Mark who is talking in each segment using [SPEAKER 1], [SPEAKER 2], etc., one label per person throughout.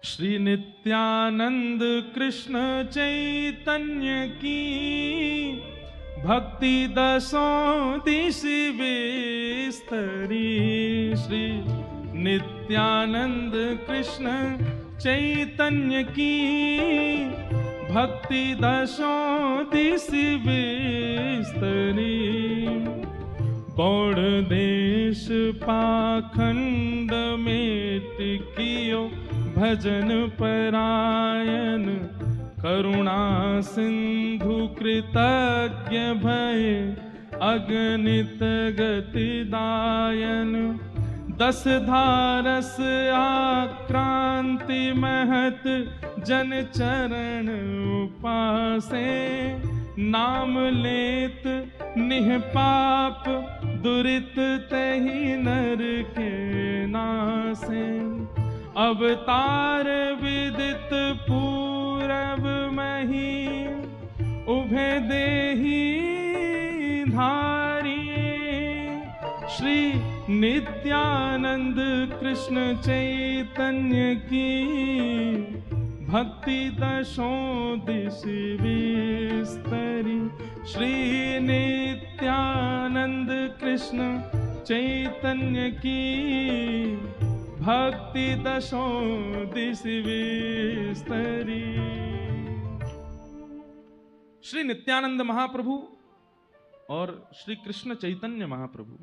[SPEAKER 1] श्री नित्यानंद कृष्ण चैतन्य की भक्ति दसों दिश विस्तरी। श्री नित्यानंद कृष्ण चैतन्य की भक्ति दसों दिश विस्तरी। गौड़ देश पाखंड में टिकियो भजन परायण करुणा सिंधु कृतज्ञ भय अगणित गति दायन। दस धारस आक्रांति महत जन चरण उपासे। नाम लेत निह पाप दुरित तहि नर के नासे। अवतार विदित पूरब मही उभे देही धारिये। श्री नित्यानंद कृष्ण चैतन्य की भक्ति दसों दिश विस्तरी। श्री नित्यानंद कृष्ण चैतन्य की भक्ति दसों दिश विस्तरी। श्री नित्यानंद महाप्रभु और श्री कृष्ण चैतन्य महाप्रभु।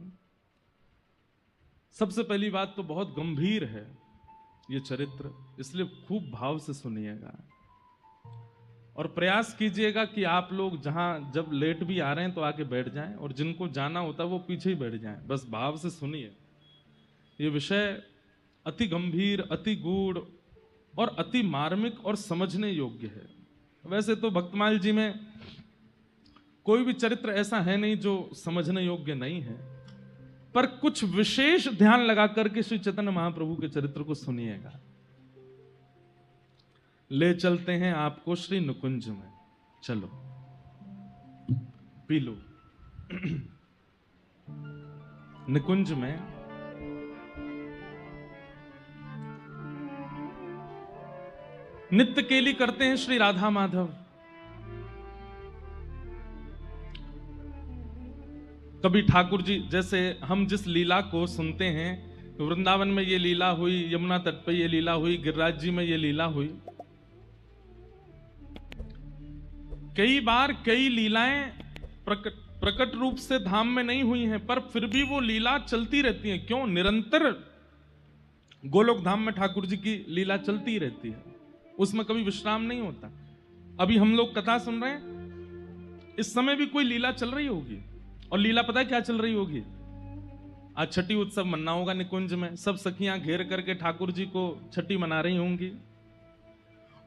[SPEAKER 1] सबसे पहली बात तो बहुत गंभीर है ये चरित्र, इसलिए खूब भाव से सुनिएगा और प्रयास कीजिएगा कि आप लोग जहां जब लेट भी आ रहे हैं तो आके बैठ जाएं और जिनको जाना होता है वो पीछे ही बैठ जाएं। बस भाव से सुनिए। ये विषय अति गंभीर, अति गूढ़ और अति मार्मिक और समझने योग्य है। वैसे तो भक्तमाल जी में कोई भी चरित्र ऐसा है नहीं जो समझने योग्य नहीं है, पर कुछ विशेष ध्यान लगा करके श्री चैतन्य महाप्रभु के चरित्र को सुनिएगा। ले चलते हैं आपको श्री निकुंज में। चलो पी लो। निकुंज में नित्य केली करते हैं श्री राधा माधव। कभी ठाकुर जी, जैसे हम जिस लीला को सुनते हैं, वृंदावन में ये लीला हुई, यमुना तट पर ये लीला हुई, गिरिराज जी में ये लीला हुई। कई बार कई लीलाएं प्रकट रूप से धाम में नहीं हुई हैं, पर फिर भी वो लीला चलती रहती है। क्यों? निरंतर गोलोक धाम में ठाकुर जी की लीला चलती रहती है, उसमें कभी विश्राम नहीं होता। अभी हम लोग कथा सुन रहे हैं, इस समय भी कोई लीला चल रही होगी। और लीला पता है क्या चल रही होगी? आज छठी उत्सव मनाना होगा निकुंज में, सब सखियां घेर करके ठाकुर जी को छठी मना रही होंगी।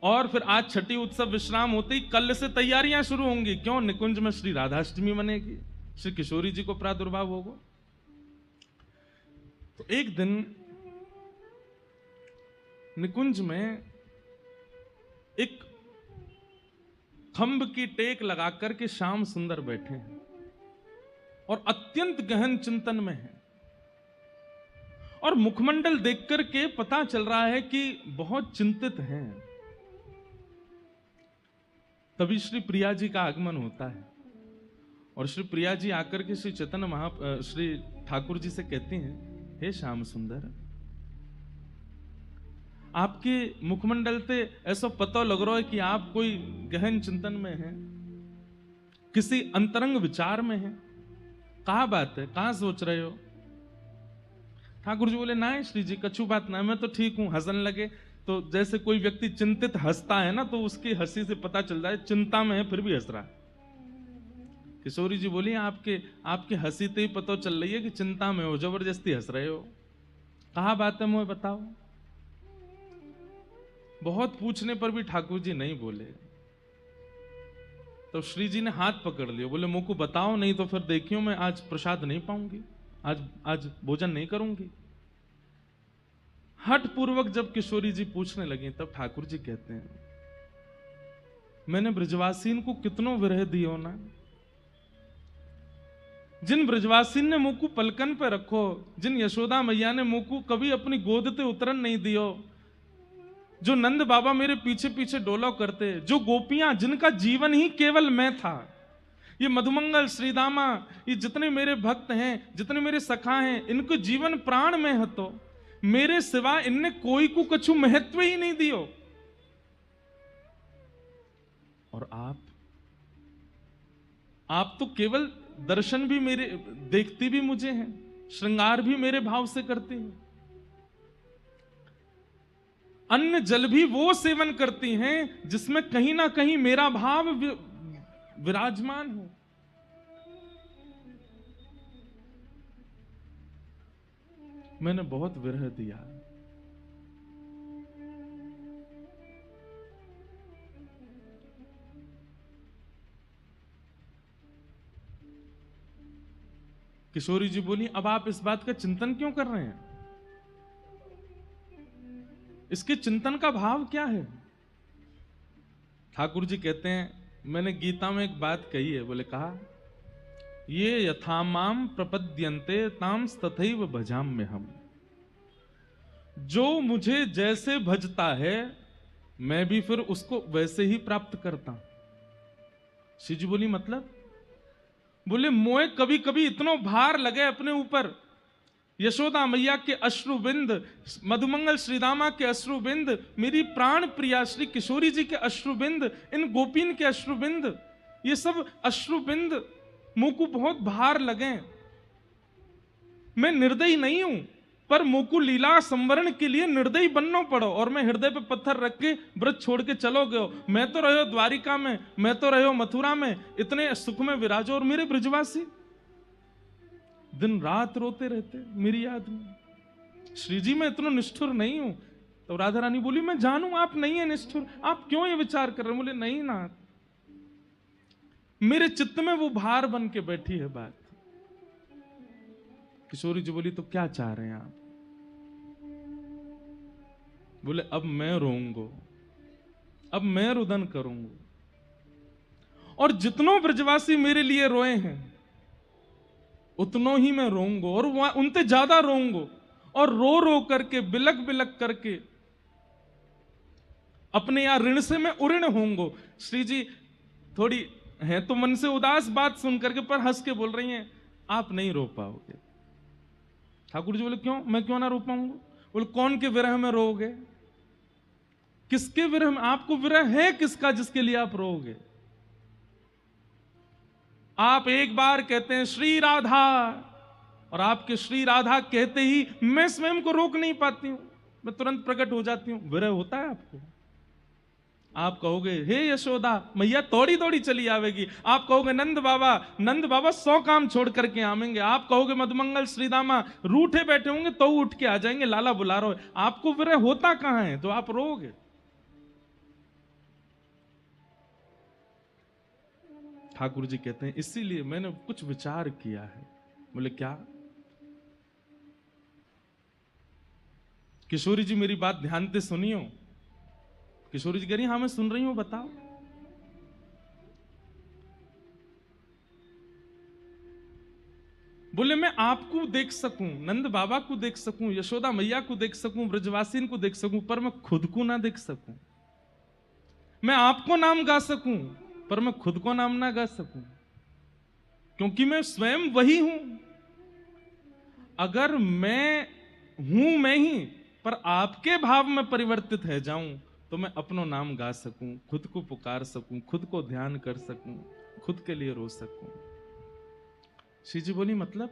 [SPEAKER 1] और फिर आज छठी उत्सव विश्राम होते ही कल से तैयारियां शुरू होंगी। क्यों? निकुंज में श्री राधाष्टमी मनेगी, श्री किशोरी जी को प्रादुर्भाव होगा। तो एक दिन निकुंज में एक खंभ की टेक लगा करके श्याम सुंदर बैठे हैं और अत्यंत गहन चिंतन में हैं। और मुखमंडल देख करके पता चल रहा है कि बहुत चिंतित हैं। तभी श्री प्रिया जी का आगमन होता है और श्री प्रिया जी आकर के श्री चैतन्य श्री ठाकुर जी से कहती हैं, हे श्याम सुंदर, आपके मुखमंडल से ऐसा पता लग रहा है कि आप कोई गहन चिंतन में हैं, किसी अंतरंग विचार में हैं। कहा बात है, कहां सोच रहे हो? ठाकुर जी बोले, ना श्री जी, कछु बात ना, मैं तो ठीक हूं। हंसने लगे। तो जैसे कोई व्यक्ति चिंतित हंसता है ना, तो उसकी हंसी से पता चल जाए चिंता में है फिर भी हंस रहा है। किशोरी जी बोली, आपके हंसी से ही पता चल रही है कि चिंता में हो, जबरदस्ती हंस रहे हो। कहा बात है, मुझे बताओ। बहुत पूछने पर भी ठाकुर जी नहीं बोले। तो श्री जी ने हाथ पकड़ लिया, बोले, मुझ को बताओ, नहीं तो फिर देखियो मैं आज प्रसाद नहीं पाऊंगी, आज भोजन नहीं करूंगी। हठ पूर्वक जब किशोरी जी पूछने लगी, तब ठाकुर जी कहते हैं, मैंने ब्रजवासीन को कितनों विरह दियो ना। जिन ब्रजवासीन ने मुंह को पलकन पे रखो, जिन यशोदा मैया ने मुंह को कभी अपनी गोद ते उतरन नहीं दियो, जो नंद बाबा मेरे पीछे पीछे डोला करते, जो गोपियां जिनका जीवन ही केवल मैं था, ये मधुमंगल, श्रीदामा, ये जितने मेरे भक्त हैं, जितने मेरे सखा हैं, इनको जीवन प्राण में है, तो मेरे सिवा इनने कोई को कछु महत्व ही नहीं दियो। और आप तो केवल दर्शन भी मेरे, देखती भी मुझे हैं, श्रृंगार भी मेरे भाव से करती हैं, अन्न जल भी वो सेवन करती हैं जिसमें कहीं ना कहीं मेरा भाव विराजमान हो। मैंने बहुत विरह दिया, किशोरी जी बोली, अब आप इस बात का चिंतन क्यों कर रहे हैं? इसके चिंतन का भाव क्या है? ठाकुर जी कहते हैं, मैंने गीता में एक बात कही है, बोले कहा, ये यथामाम प्रपद्यन्ते ताम तथैव भजाम्य हम। जो मुझे जैसे भजता है मैं भी फिर उसको वैसे ही प्राप्त करता हूं। श्री जी बोली मतलब? बोले मोए कभी कभी इतना भार लगे अपने ऊपर, यशोदा मैया के अश्रुबिंद, मधुमंगल श्रीदामा के अश्रुबिंद, मेरी प्राण प्रिया श्री किशोरी जी के अश्रुबिंद, इन गोपीन के अश्रुबिंद, ये सब अश्रुबिंद मुंह को बहुत भार लगे। मैं निर्दयी नहीं हूं, पर मुंह को लीला संवरण के लिए निर्दयी बनना पड़ो, और मैं हृदय पे पत्थर रख के व्रत छोड़ के चलो गयो। मैं तो रहो द्वारिका में, मैं तो रहो मथुरा में, इतने सुख में विराजो, और मेरे ब्रजवासी दिन रात रोते रहते मेरी याद में। श्री जी मैं इतना निष्ठुर नहीं हूं। तो राधा रानी बोली, मैं जानू आप नहीं है निष्ठुर, आप क्यों ये विचार कर रहे? बोले नहीं ना, मेरे चित्त में वो भार बन के बैठी है बात। किशोरी जी बोली, तो क्या चाह रहे हैं आप? बोले अब मैं रोऊंगा, अब मैं रुदन करूंगा, और जितनों ब्रजवासी मेरे लिए रोए हैं उतनों ही मैं रोऊंगा, और उनसे ज्यादा रोऊंगा, और रो रो करके, बिलक बिलक करके अपने यहां ऋण से मैं उऋण होऊंगा। श्री जी थोड़ी है तो मन से उदास बात सुन करके, पर हंस के बोल रही हैं, आप नहीं रो पाओगे। ठाकुर जी बोले क्यों? मैं क्यों ना रो पाऊंगा? बोले कौन के विरह में रोओगे? किसके विरह में? आपको विरह है किसका जिसके लिए आप रोओगे? आप एक बार कहते हैं श्री राधा, और आपके श्री राधा कहते ही मैं स्वयं को रोक नहीं पाती हूं, मैं तुरंत प्रकट हो जाती हूं। विरह होता है आपको? आप कहोगे हे यशोदा मैया तोड़ी तोड़ी चली आवेगी, आप कहोगे नंद बाबा 100 काम छोड़ करके आवेंगे, आप कहोगे मधुमंगल श्रीदामा रूठे बैठे होंगे तो उठ के आ जाएंगे, लाला बुला रहा है। आपको विरह होता कहां है तो आप रोओगे? ठाकुर जी कहते हैं इसीलिए मैंने कुछ विचार किया है। बोले क्या? किशोरी जी मेरी बात ध्यान से सुनियो। किशोरी जी कह रही हाँ मैं सुन रही हूं, बताओ। बोले मैं आपको देख सकूं, नंद बाबा को देख सकूं, यशोदा मैया को देख सकूं, ब्रजवासीन को देख सकूं, पर मैं खुद को ना देख सकूं। मैं आपको नाम गा सकूं पर मैं खुद को नाम ना गा सकूं, क्योंकि मैं स्वयं वही हूं। अगर मैं हूं मैं ही, पर आपके भाव में परिवर्तित है जाऊं, तो मैं अपनो नाम गा सकूं, खुद को पुकार सकूं, खुद को ध्यान कर सकूं, खुद के लिए रो सकूं। श्री जी बोली मतलब?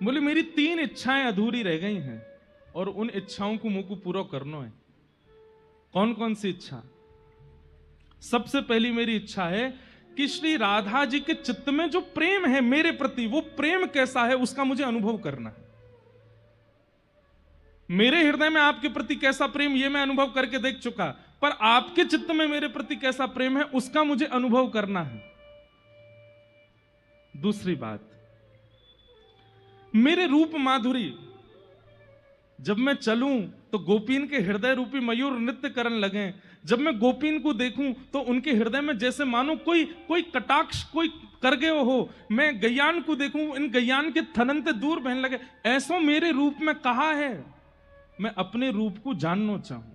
[SPEAKER 1] बोले मेरी 3 इच्छाएं अधूरी रह गई हैं, और उन इच्छाओं को मुझको पूरा करना है। कौन कौन सी इच्छा? सबसे पहली मेरी इच्छा है कि श्री राधा जी के चित्त में जो प्रेम है मेरे प्रति, वो प्रेम कैसा है उसका मुझे अनुभव करना है। मेरे हृदय में आपके प्रति कैसा प्रेम ये मैं अनुभव करके देख चुका, पर आपके चित्त में मेरे प्रति कैसा प्रेम है उसका मुझे अनुभव करना है। दूसरी बात, मेरे रूप माधुरी, जब मैं चलूं तो गोपीन के हृदय रूपी मयूर नृत्य करने लगे। जब मैं गोपीन को देखूं तो उनके हृदय में जैसे मानो कोई कटाक्ष कोई कर गए हो। मैं गैयान को देखूं, इन गैयान के थनन से दूर बहने लगे। ऐसा मेरे रूप में कहा है, मैं अपने रूप को जानना चाहूं।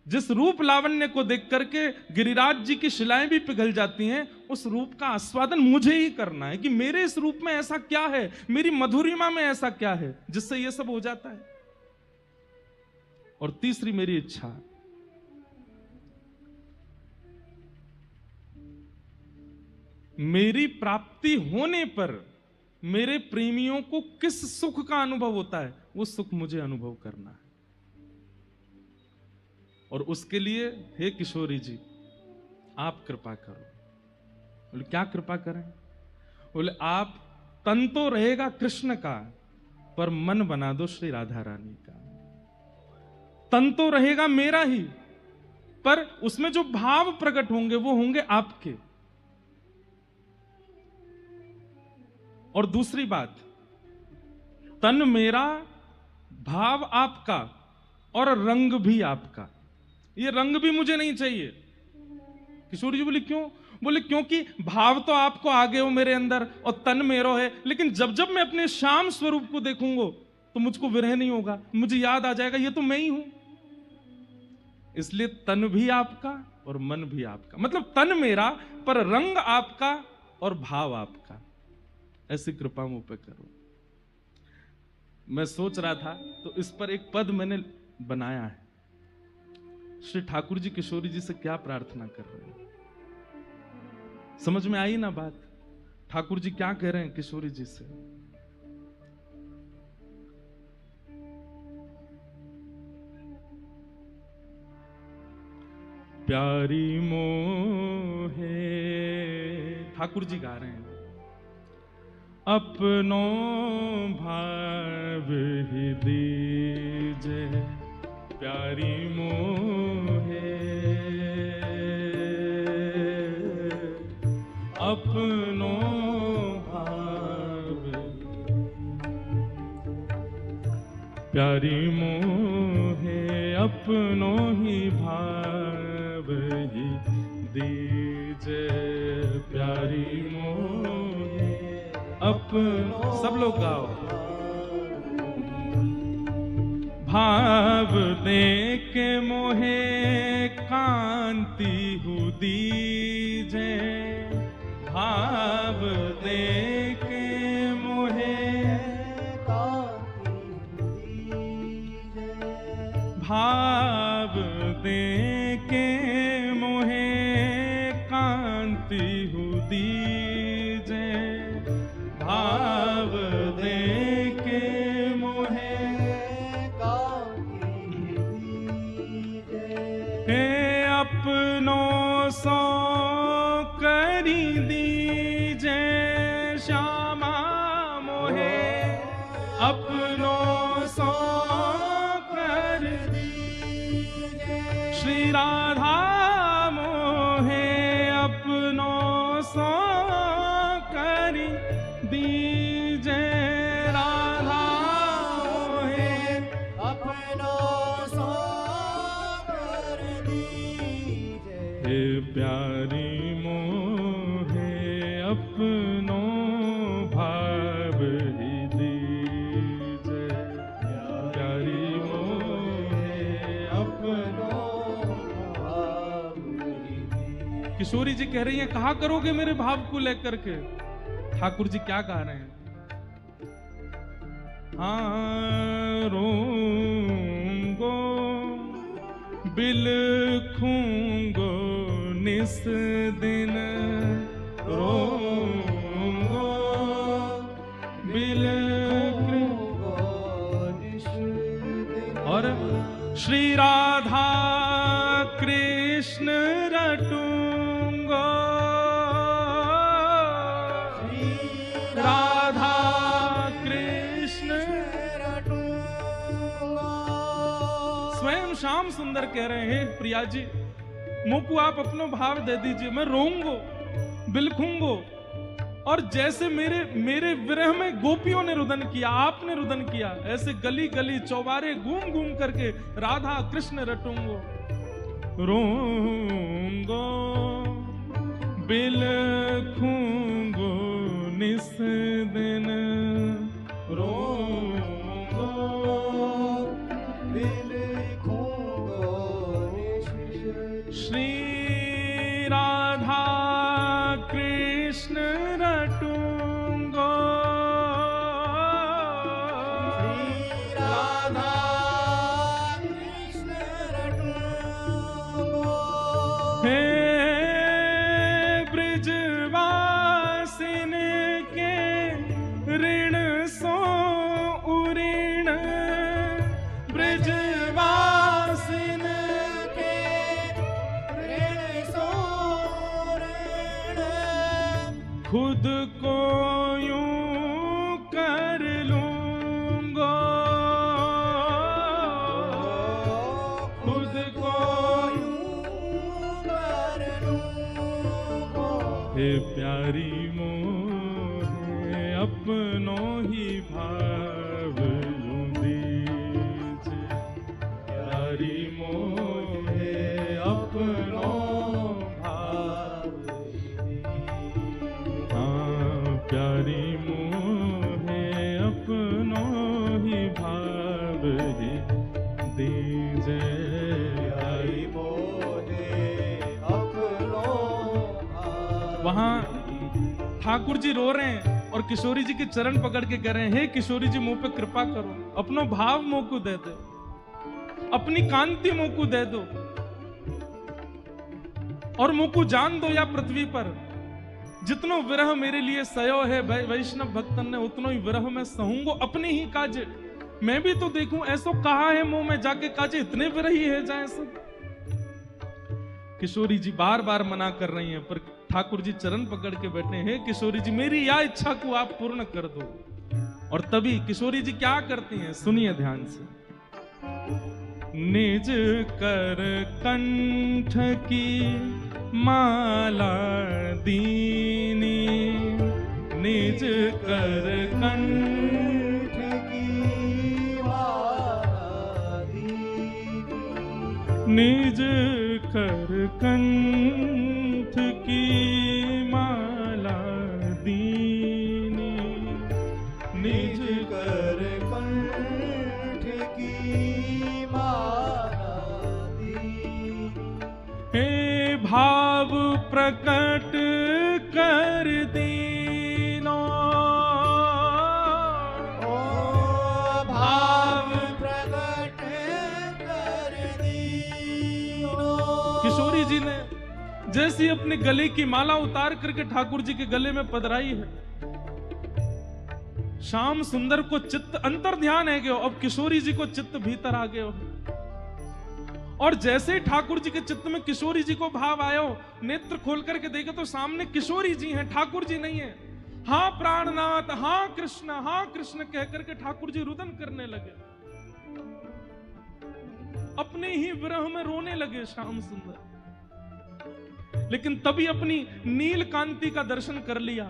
[SPEAKER 1] जिस रूप लावण्य को देख करके गिरिराज जी की शिलाएं भी पिघल जाती हैं, उस रूप का आस्वादन मुझे ही करना है कि मेरे इस रूप में ऐसा क्या है, मेरी मधुरिमा में ऐसा क्या है जिससे ये सब हो जाता है। और तीसरी मेरी इच्छा, मेरी प्राप्ति होने पर मेरे प्रेमियों को किस सुख का अनुभव होता है, वो सुख मुझे अनुभव करना है। और उसके लिए हे किशोरी जी, आप कृपा करो। बोले क्या कृपा करें? बोले आप, तन तो रहेगा कृष्ण का, पर मन बना दो श्री राधा रानी का। तन तो रहेगा मेरा ही, पर उसमें जो भाव प्रकट होंगे वो होंगे आपके। और दूसरी बात, तन मेरा, भाव आपका और रंग भी आपका। ये रंग भी मुझे नहीं चाहिए। किशोर जी बोले क्यों? बोले क्योंकि भाव तो आपको आगे हो मेरे अंदर और तन मेरो है, लेकिन जब जब मैं अपने श्याम स्वरूप को देखूंगा तो मुझको विरह नहीं होगा, मुझे याद आ जाएगा ये तो मैं ही हूं। इसलिए तन भी आपका और मन भी आपका, मतलब तन मेरा पर रंग आपका और भाव आपका। ऐसी कृपा मुझ पे करो। मैं सोच रहा था तो इस पर एक पद मैंने बनाया है। श्री ठाकुर जी किशोरी जी से क्या प्रार्थना कर रहे हैं, समझ में आई ना बात? ठाकुर जी क्या कह रहे हैं किशोरी जी से? प्यारी मोहे, ठाकुर जी गा रहे हैं, अपनो भाव ही दीजे प्यारी मोहे, अपनो भाव प्यारी मोहे, अपनो ही भाव ही दीजे प्यारी मोहे, अपनो। सब लोग गाओ। भाव दे के मोहे कांति हूँ दीजे, भाव दे के मोहे कांति हूँ दीजे, भाव दे के मोहे कांति हूँ दीजे, भाव दे के मोहे अपनो सो करी दीजे श्यामा मोहे, अपनो सो कर दीजे श्री राधा मोहे, अपनो सो करी दीजे राधा मोहे, अपनो सो प्यारी मोहे, अपनो भाव ही दीजे प्यारी मोहे, अपनो भाव ही दीजे। किशोरी जी कह रही हैं कहा करोगे मेरे भाव को लेकर के? ठाकुर जी क्या गा रहे हैं? हाँ रोंगो बिलखूंगो निस दिन, रोंगो बिलखूंगो निस दिन, और श्री राधा कृष्ण रटूंगो, श्री राधा कृष्ण रटूंगो। स्वयं श्याम सुंदर कह रहे हैं प्रिया जी, मुझको आप अपनो भाव दे दीजिए, मैं रोऊंगो बिलखूंगो। और जैसे मेरे विरह में गोपियों ने रुदन किया, आपने रुदन किया, ऐसे गली गली चौबारे घूम घूम करके राधा कृष्ण रटूंगो, रोऊंगो बिलखूंगो निस दिन, रोऊंगो बिलखूंगो निस श्री राधा कृष्ण रटूंगो,
[SPEAKER 2] श्री राधा कृष्ण रटूंगो,
[SPEAKER 1] हे ब्रजवासिन के ऋण सो उऋण, ब्रजवासिन
[SPEAKER 2] के ऋण सो ऋण,
[SPEAKER 1] खुद को यूं कर लूंगो, खुद को
[SPEAKER 2] यूं कर लूंगो,
[SPEAKER 1] हे प्यारी मोहे अपनों ही भाव यूं दीजिए, प्यारी मोहे अपनों भाव, हाँ प्यारी मोहे अपनों ही भाव ही दीजिए,
[SPEAKER 2] प्यारी मोहे अपनों भाव।
[SPEAKER 1] वहां ठाकुर जी रो रहे हैं और किशोरी जी के चरण पकड़ के कह रहे हैं, हे किशोरी जी मुंह पे कृपा करो, अपनो भाव मुंह को दे दो, अपनी कांति मुंह को दे दो, और मुंह को जान दो या पृथ्वी पर जितनो विरह मेरे लिए सयो है वैष्णव भक्तन ने, उतनो ही विरह में सहूंगो अपने ही काज, मैं भी तो देखूं ऐसो कहा है मुंह में जाके काजे, इतने विरही है जाए सब। किशोरी जी बार बार मना कर रही हैं, पर ठाकुर जी चरण पकड़ के बैठे हैं, किशोरी जी मेरी या इच्छा को आप पूर्ण कर दो। और तभी किशोरी जी क्या करती हैं, सुनिए ध्यान से। निज कर कंठ की माला दीनी, निज कर कंठ
[SPEAKER 2] की माला दीनी,
[SPEAKER 1] निज कर कंठ की माला दीनी, निज
[SPEAKER 2] कर कंठ की माला दीनी,
[SPEAKER 1] हे भाव प्रकट कर दीनो,
[SPEAKER 2] ओ भाव प्रकट कर दीनो।
[SPEAKER 1] किशोरी जी ने जैसी अपने गले की माला उतार करके ठाकुर जी के गले में पधराई है, श्याम सुंदर को चित्त अंतर ध्यान है गयो, अब किशोरी जी को चित्त भीतर आ गयो। और जैसे ही ठाकुर जी के चित्त में किशोरी जी को भाव आयो, नेत्र खोल करके देखे तो सामने किशोरी जी हैं, ठाकुर जी नहीं है। हाँ प्राणनाथ, हाँ कृष्ण कह करके ठाकुर जी रुदन करने लगे, अपने ही विरह में रोने लगे श्याम सुंदर। लेकिन तभी अपनी नील कांति का दर्शन कर लिया,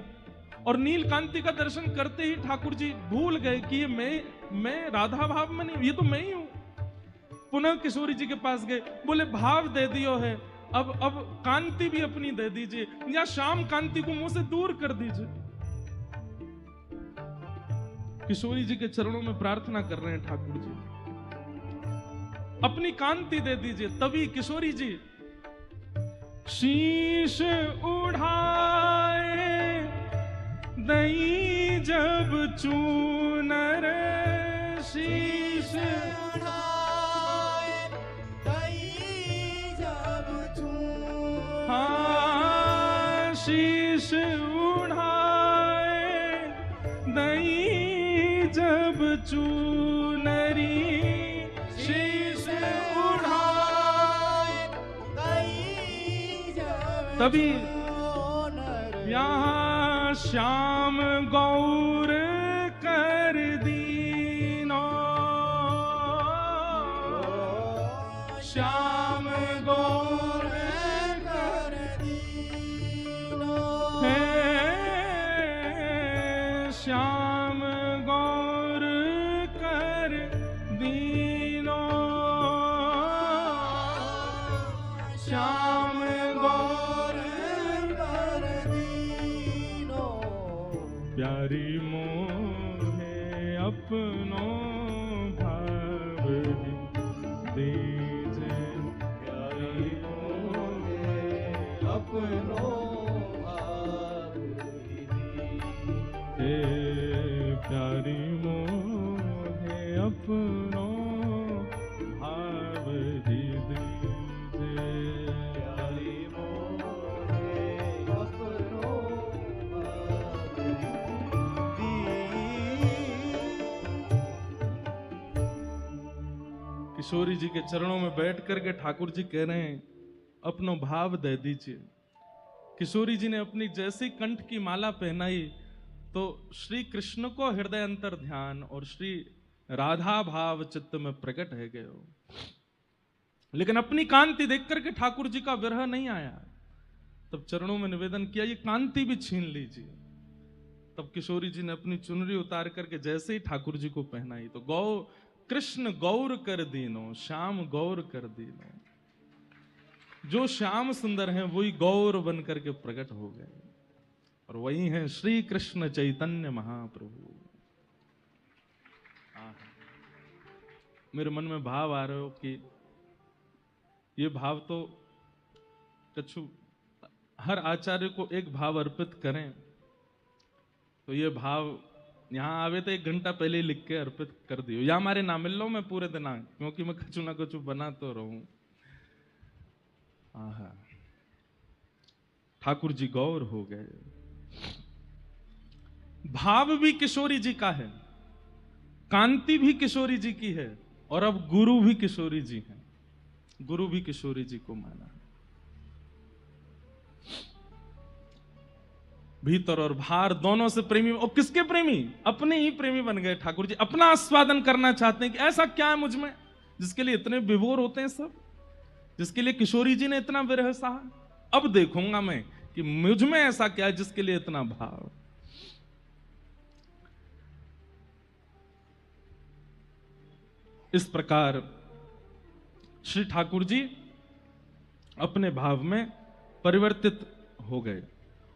[SPEAKER 1] और नील कांति का दर्शन करते ही ठाकुर जी भूल गए कि ये मैं राधा भाव में नहीं, ये तो मैं ही हूं। पुनः किशोरी जी के पास गए, बोले भाव दे दियो है, अब कांति भी अपनी दे दीजिए, या शाम कांति को मुंह से दूर कर दीजिए। किशोरी जी के चरणों में प्रार्थना कर रहे हैं ठाकुर जी, अपनी कांति दे दीजिए। तभी किशोरी जी शीश उठाए दई जब चूनर, शीश
[SPEAKER 2] उठाए दई जब चूनर,
[SPEAKER 1] हाँ शीश उठाए दई जब चूनरी, शीश उठाए
[SPEAKER 2] दई जब
[SPEAKER 1] तभी
[SPEAKER 2] चूनर,
[SPEAKER 1] यहाँ श्याम गौर कर दीनो, श्याम गौर
[SPEAKER 2] कर दीनो,
[SPEAKER 1] है, श्याम गौर कर दीनो, श्याम गौर
[SPEAKER 2] कर दीनो।
[SPEAKER 1] प्यारी मोहे अपनो भाव दीजे, प्यारी मोहे अवधि दीजे।
[SPEAKER 2] प्यारी मोरे अपनो दी।
[SPEAKER 1] किशोरी जी के चरणों में बैठ करके ठाकुर जी कह रहे हैं अपनो भाव दे दीजिए। किशोरी जी ने अपनी जैसी कंठ की माला पहनाई तो श्री कृष्ण को हृदय अंतर ध्यान और श्री राधा भाव चित्त में प्रकट है गए हो। लेकिन अपनी कांति देख करके ठाकुर जी का विरह नहीं आया। तब चरणों में निवेदन किया ये कांति भी छीन लीजिए। तब किशोरी जी ने अपनी चुनरी उतार करके जैसे ही ठाकुर जी को पहनाई तो गौ कृष्ण गौर कर दीनो, श्याम गौर कर दीनो। जो श्याम सुंदर हैं वही गौर बन करके प्रकट हो गए और वही हैं श्री कृष्ण चैतन्य महाप्रभु। मेरे मन में भाव आ रहे हो कि ये भाव तो कछु हर आचार्य को एक भाव अर्पित करें तो ये भाव यहां आवे तो 1 घंटा पहले ही लिख के अर्पित कर दियो या हमारे ना मिल लो मैं पूरे दिन आ, क्योंकि मैं कछु ना कछु बना तो रहूं। ठाकुर जी गौर हो गए। भाव भी किशोरी जी का है, कांति भी किशोरी जी की है और अब गुरु भी किशोरी जी हैं। गुरु भी किशोरी जी को माना है। भीतर और बाहर दोनों से प्रेमी। और किसके प्रेमी? अपने ही प्रेमी बन गए ठाकुर जी। अपना आस्वादन करना चाहते हैं कि ऐसा क्या है मुझ में जिसके लिए इतने विभोर होते हैं सब, जिसके लिए किशोरी जी ने इतना विरह सहा। अब देखूंगा मैं कि मुझ में ऐसा क्या है जिसके लिए इतना भाव। इस प्रकार श्री ठाकुर जी अपने भाव में परिवर्तित हो गए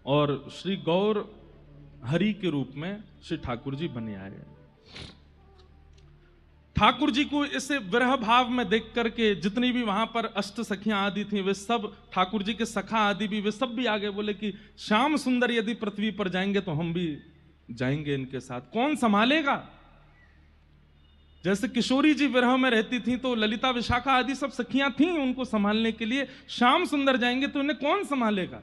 [SPEAKER 1] और श्री गौर हरि के रूप में श्री ठाकुर जी बने आए। ठाकुर जी को इसे विरह भाव में देख करके जितनी भी वहां पर अष्ट सखियां आदि थी वे सब, ठाकुर जी के सखा आदि भी, वे सब भी आगे बोले कि श्याम सुंदर यदि पृथ्वी पर जाएंगे तो हम भी जाएंगे इनके साथ। कौन संभालेगा? जैसे किशोरी जी विरह में रहती थी तो ललिता विशाखा आदि सब सखियां थी उनको संभालने के लिए। श्याम सुंदर जाएंगे तो इन्हें कौन संभालेगा?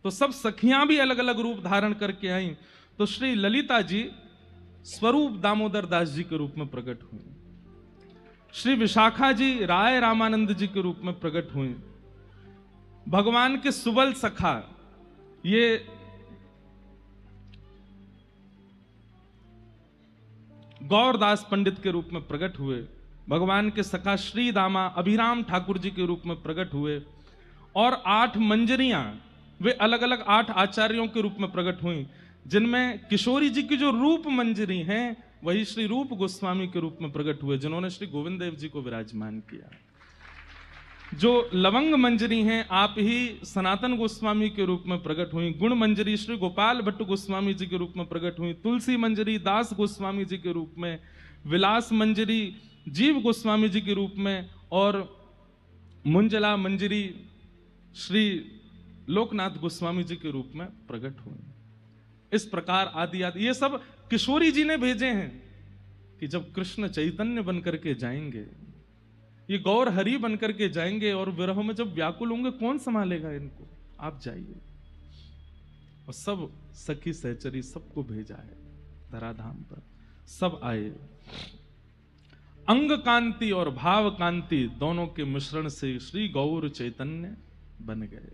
[SPEAKER 1] तो सब सखियां भी अलग अलग रूप धारण करके आई। तो श्री ललिता जी स्वरूप दामोदर दास जी के रूप में प्रकट हुई। श्री विशाखा जी राय रामानंद जी के रूप में प्रकट हुई। भगवान के सुबल सखा ये गौरदास पंडित के रूप में प्रकट हुए। भगवान के सखा श्री दामा अभिराम ठाकुर जी के रूप में प्रकट हुए। और 8 मंजरियां वे अलग अलग 8 आचार्यों के रूप में प्रकट हुई, जिनमें किशोरी जी की जो रूप मंजरी हैं वही श्री रूप गोस्वामी के रूप में प्रकट हुए, जिन्होंने श्री गोविंद देव जी को विराजमान किया। जो लवंग मंजरी हैं आप ही सनातन गोस्वामी के रूप में प्रकट हुई। गुण मंजरी श्री गोपाल भट्ट गोस्वामी जी के रूप में प्रकट हुई। तुलसी मंजरी दास गोस्वामी जी के रूप में। विलास मंजरी जीव गोस्वामी जी के रूप में। और मुंजला मंजरी श्री लोकनाथ गोस्वामी जी के रूप में प्रकट हुए। इस प्रकार आदि आदि ये सब किशोरी जी ने भेजे हैं कि जब कृष्ण चैतन्य बन करके जाएंगे, ये गौर हरि बन करके जाएंगे और विरह में जब व्याकुल होंगे कौन संभालेगा इनको? आप जाइए। और सब सखी सहचरी सबको भेजा है धराधाम पर, सब आए। अंग कांति और भाव कांति दोनों के मिश्रण से श्री गौर चैतन्य बन गए।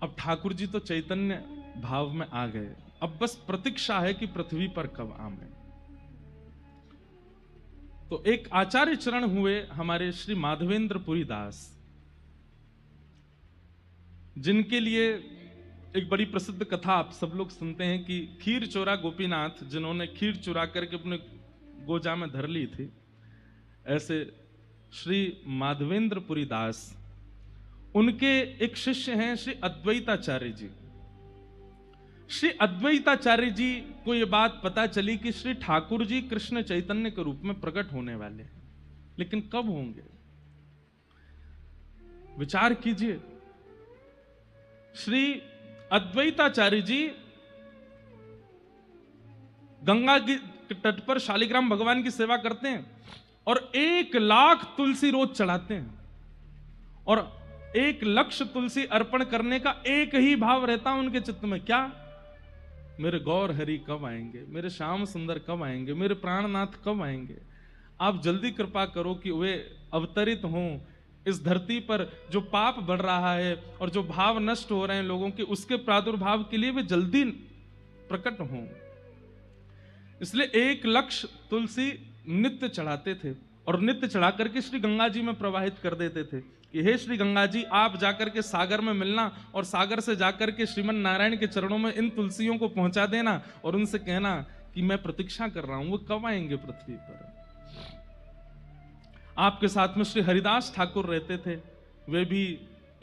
[SPEAKER 1] अब ठाकुर जी तो चैतन्य भाव में आ गए, अब बस प्रतीक्षा है कि पृथ्वी पर कब आवे। तो एक आचार्य चरण हुए हमारे श्री माधवेंद्र पुरी दास, जिनके लिए एक बड़ी प्रसिद्ध कथा आप सब लोग सुनते हैं कि खीर चोरा गोपीनाथ, जिन्होंने खीर चुरा करके अपने गोजा में धर ली थी, ऐसे श्री माधवेंद्र पुरी दास, उनके एक शिष्य हैं श्री अद्वैताचार्य जी। श्री अद्वैताचार्य जी को यह बात पता चली कि श्री ठाकुर जी कृष्ण चैतन्य के रूप में प्रकट होने वाले हैं, लेकिन कब होंगे? विचार कीजिए। श्री अद्वैताचार्य जी गंगा के तट पर शालिग्राम भगवान की सेवा करते हैं और 1,00,000 तुलसी रोज चढ़ाते हैं और 1,00,000 तुलसी अर्पण करने का एक ही भाव रहता है उनके चित्त में, क्या? मेरे गौर हरि कब आएंगे, मेरे श्याम सुंदर कब आएंगे, मेरे प्राणनाथ कब आएंगे। आप जल्दी कृपा करो कि वे अवतरित हों इस धरती पर। जो पाप बढ़ रहा है और जो भाव नष्ट हो रहे हैं लोगों के, उसके प्रादुर्भाव के लिए वे जल्दी प्रकट हों। इसलिए 1,00,000 तुलसी नित्य चढ़ाते थे और नित्य चढ़ा करके श्री गंगा जी में प्रवाहित कर देते थे कि हे श्री गंगा जी, आप जाकर के सागर में मिलना और सागर से जाकर के श्रीमन नारायण के चरणों में इन तुलसियों को पहुंचा देना और उनसे कहना कि मैं प्रतीक्षा कर रहा हूं, वो कब आएंगे पृथ्वी पर। आपके साथ में श्री हरिदास ठाकुर रहते थे, वे भी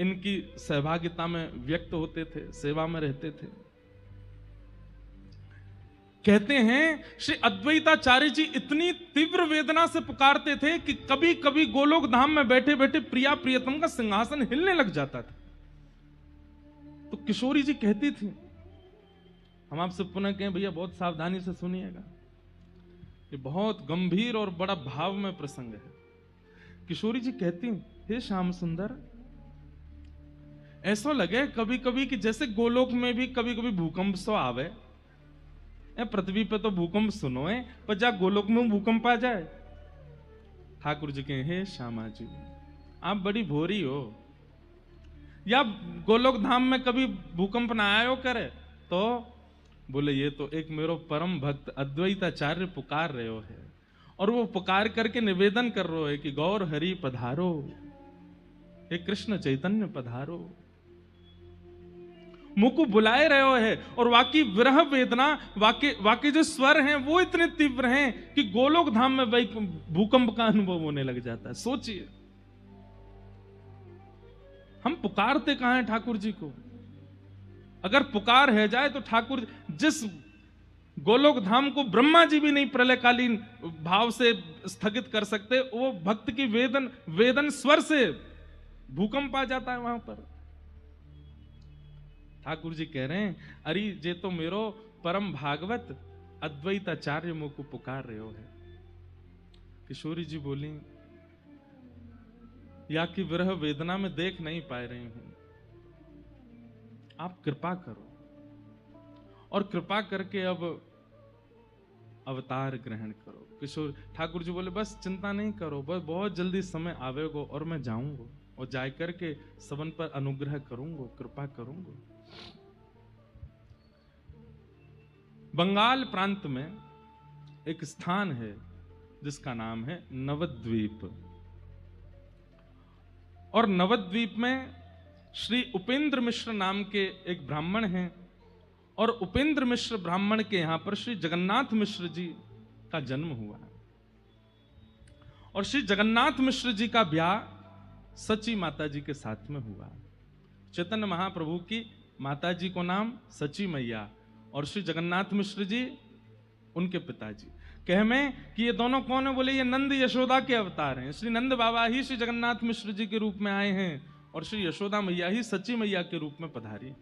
[SPEAKER 1] इनकी सहभागिता में व्यक्त होते थे, सेवा में रहते थे। कहते हैं श्री अद्वैताचार्य जी इतनी तीव्र वेदना से पुकारते थे कि कभी कभी गोलोक धाम में बैठे बैठे प्रिया प्रियतम का सिंहासन हिलने लग जाता था। तो किशोरी जी कहती थी, हम आपसे पुनः कहें भैया बहुत सावधानी से सुनिएगा, ये बहुत गंभीर और बड़ा भाव में प्रसंग है। किशोरी जी कहती, हे श्याम सुंदर, ऐसा लगे कभी कभी कि जैसे गोलोक में भी कभी कभी भूकंप सो आवे, पृथ्वी पे तो भूकंप सुनो है, पर जा गोलोक में भूकंप आ जाए। ठाकुर जी कहे, हे श्यामा जी, आप बड़ी भोरी हो, या गोलोक धाम में कभी भूकंप ना आयो करे? तो बोले, ये तो एक मेरो परम भक्त अद्वैताचार्य पुकार रहे हो है, और वो पुकार करके निवेदन कर रहे है कि गौर हरि पधारो, हे कृष्ण चैतन्य पधारो, मुझको बुलाए रहे है। और वाकई विरह वेदना, वाकई जो स्वर हैं वो इतने तीव्र हैं कि गोलोक धाम में भूकंप का अनुभव होने लग जाता है। सोचिए, हम पुकारते कहां हैं ठाकुर जी को? अगर पुकार है जाए तो ठाकुर जिस गोलोक धाम को ब्रह्मा जी भी नहीं प्रलयकालीन भाव से स्थगित कर सकते, वो भक्त की वेदन स्वर से भूकंप आ जाता है वहां पर। ठाकुर जी कह रहे हैं, अरे जे तो मेरो परम भागवत अद्वैताचार्य मुझ को पुकार रहे हो है। किशोरी जी बोली, या कि विरह वेदना में देख नहीं पा रही हूं, आप कृपा करो। और कृपा करके अब अवतार ग्रहण करो। किशोर ठाकुर जी बोले, बस चिंता नहीं करो, बस बहुत जल्दी समय आवेगा और मैं जाऊंगा और जा करके सबन पर अनुग्रह करूंगा, कृपा करूंगा। बंगाल प्रांत में एक स्थान है जिसका नाम है नवद्वीप, और नवद्वीप में श्री उपेंद्र मिश्र नाम के एक ब्राह्मण हैं, और उपेंद्र मिश्र ब्राह्मण के यहां पर श्री जगन्नाथ मिश्र जी का जन्म हुआ है। और श्री जगन्नाथ मिश्र जी का ब्याह सची माता जी के साथ में हुआ। चैतन्य महाप्रभु की माता जी को नाम सची मैया और श्री जगन्नाथ मिश्र जी उनके पिताजी। कह में कि ये दोनों कौन है? बोले, ये नंद यशोदा के अवतार हैं। श्री नंद बाबा ही श्री जगन्नाथ मिश्र जी के रूप में आए हैं और श्री यशोदा मैया ही सची मैया के रूप में पधारी।